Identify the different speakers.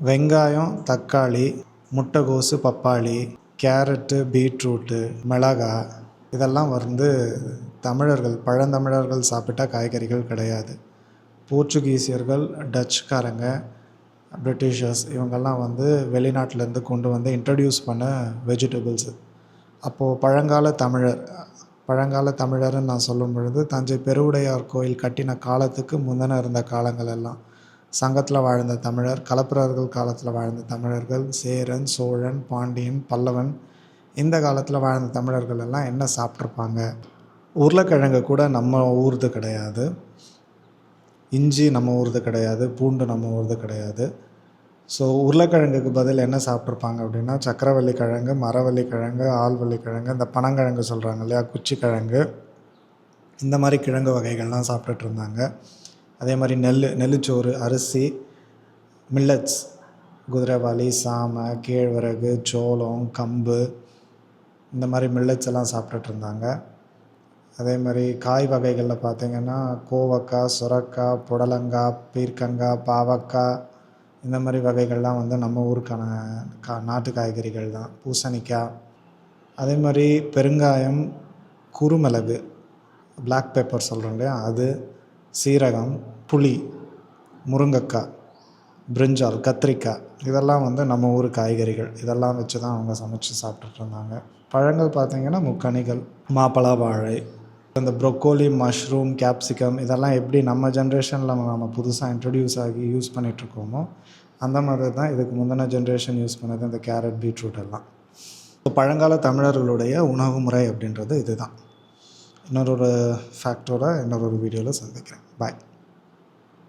Speaker 1: வெங்காயம், தக்காளி, முட்டைகோசு, பப்பாளி, கேரட்டு, பீட்ரூட்டு, மிளகாய் இதெல்லாம் பழந்தமிழர்கள் சாப்பிட்ட காய்கறிகள் கிடையாது. போர்ச்சுகீசியர்கள், டச்சுக்காரங்க, பிரிட்டிஷர்ஸ் இவங்கெல்லாம் வெளிநாட்டிலேருந்து கொண்டு வந்து இன்ட்ரடியூஸ் பண்ண வெஜிடபிள்ஸு. அப்போது பழங்கால தமிழர்னு நான் சொல்லும் பொழுது தஞ்சை பெருவுடையார் கோயில் கட்டின காலத்துக்கு முந்தின இருந்த காலங்கள் எல்லாம் சங்கத்தில் வாழ்ந்த தமிழர், களப்பிரர்கள் காலத்தில் வாழ்ந்த தமிழர்கள், சேரன், சோழன், பாண்டியன், பல்லவன் இந்த காலத்தில் வாழ்ந்த தமிழர்கள் எல்லாம் என்ன சாப்பிட்ருப்பாங்க? உருளைக்கிழங்கு கூட நம்ம ஊர்து கிடையாது, இஞ்சி நம்ம ஊர்து கிடையாது, பூண்டு நம்ம ஊர்து கிடையாது. ஸோ உருளைக்கிழங்குக்கு பதில் என்ன சாப்பிட்ருப்பாங்க அப்படின்னா, சக்கரவள்ளி கிழங்கு, மரவள்ளி கிழங்கு, ஆள்வள்ளி கிழங்கு, இந்த பனங்கிழங்கு சொல்கிறாங்க இல்லையா, குச்சிக்கிழங்கு, இந்த மாதிரி கிழங்கு வகைகள்லாம் சாப்பிட்டுட்டு இருந்தாங்க. அதே மாதிரி நெல்லுச்சோறு, அரிசி, மில்லட்ஸ், குதிரைவாலி, சாமை, கேழ்வரகு, சோளம், கம்பு இந்த மாதிரி மில்லட்ஸ் எல்லாம் சாப்பிட்டுட்டு இருந்தாங்க. அதே மாதிரி காய் வகைகளில் பார்த்திங்கன்னா கோவக்காய், சுரக்காய், புடலங்காய், பீர்க்கங்காய், பாவக்காய் இந்த மாதிரி வகைகள்லாம் நம்ம ஊருக்கான நாட்டு காய்கறிகள் தான். பூசணிக்காய், அதே மாதிரி பெருங்காயம், குறுமிளகு, பிளாக் பெப்பர் சொல்கிறோம் இல்லையா, அது, சீரகம், புளி, முருங்கைக்காய், பிரிஞ்சால், கத்திரிக்காய் இதெல்லாம் நம்ம ஊர் காய்கறிகள். இதெல்லாம் வச்சு தான் அவங்க சமைச்சு சாப்பிட்டுட்டு இருந்தாங்க. பழங்கள் பார்த்திங்கன்னா முக்கனிகள், மாப்பழா, வாழை, இந்த ப்ரொக்கோலி, மஷ்ரூம், கேப்சிகம் இதெல்லாம் எப்படி நம்ம ஜென்ரேஷனில் நம்ம புதுசாக இன்ட்ரடியூஸ் ஆகி யூஸ் பண்ணிகிட்ருக்கோமோ அந்த மாதிரி தான் இதுக்கு முந்தின ஜென்ரேஷன் யூஸ் பண்ணது இந்த கேரட், பீட்ரூட் எல்லாம். இப்போ பழங்கால தமிழர்களுடைய உணவு முறை அப்படின்றது இதுதான். இன்னொரு ஃபேக்டரோட இன்னொரு வீடியோவில் சந்திக்கிறேன். பாய்.